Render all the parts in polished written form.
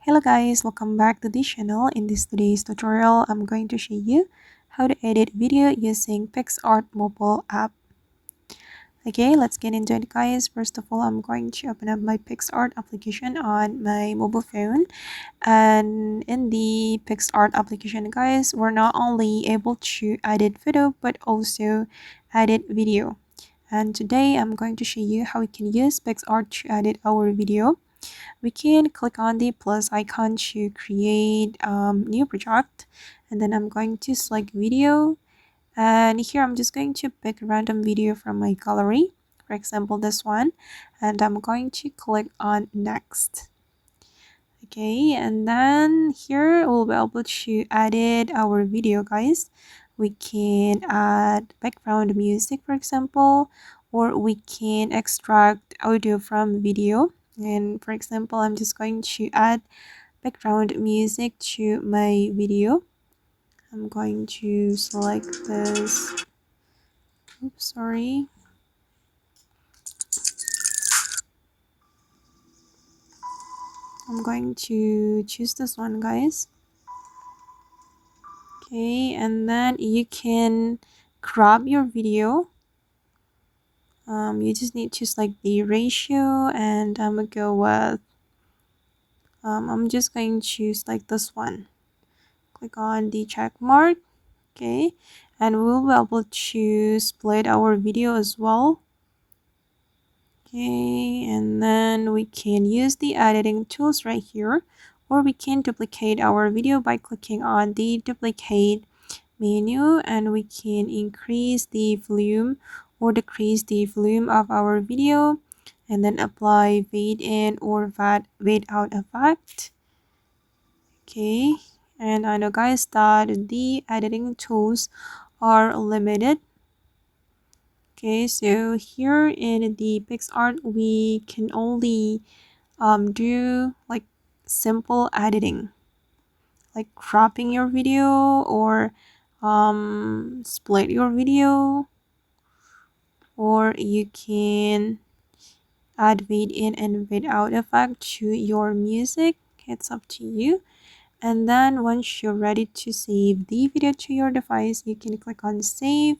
Hello guys, welcome back to this channel. In this today's tutorial, I'm going to show you how to edit video using PicsArt mobile app. Okay, let's get into it guys. First of all, I'm going to open up my PicsArt application on my mobile phone. And in the PicsArt application guys, we're not only able to edit video but also edit video. And today I'm going to show you how we can use PicsArt to edit our video. We can click on the plus icon to create new project, and then I'm going to select video, and here I'm just going to pick a random video from my gallery, for example this one, and I'm going to click on next. Okay, and then here we'll be able to edit our video guys. We can add background music, for example, or we can extract audio from video. And for example, I'm just going to add background music to my video. I'm going to select this. Oops, sorry. I'm going to choose this one guys. Okay, and then you can crop your video. You just need to select the ratio, and I'm gonna go with I'm just going to select this one. Click on the check mark. Okay, and we'll be able to split our video as well. Okay, and then we can use the editing tools right here, or we can duplicate our video by clicking on the duplicate menu, and we can increase the volume or decrease the volume of our video, and then apply fade in or fade out effect. Okay, and I know guys that the editing tools are limited. Okay, so here in the PicsArt we can only do like simple editing, like cropping your video or split your video, or you can add fade in and fade out effect to your music. It's up to you. And then once you're ready to save the video to your device, you can click on save,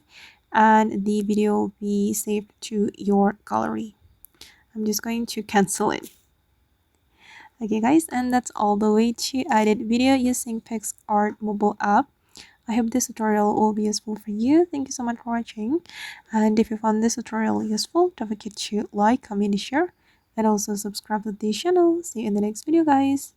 and the video will be saved to your gallery. I'm just going to cancel it. Okay guys, and that's all the way to edit video using PicsArt mobile app. I hope this tutorial will be useful for you. Thank you so much for watching. And if you found this tutorial useful, don't forget to like, comment, share, and also subscribe to the channel. See you in the next video guys.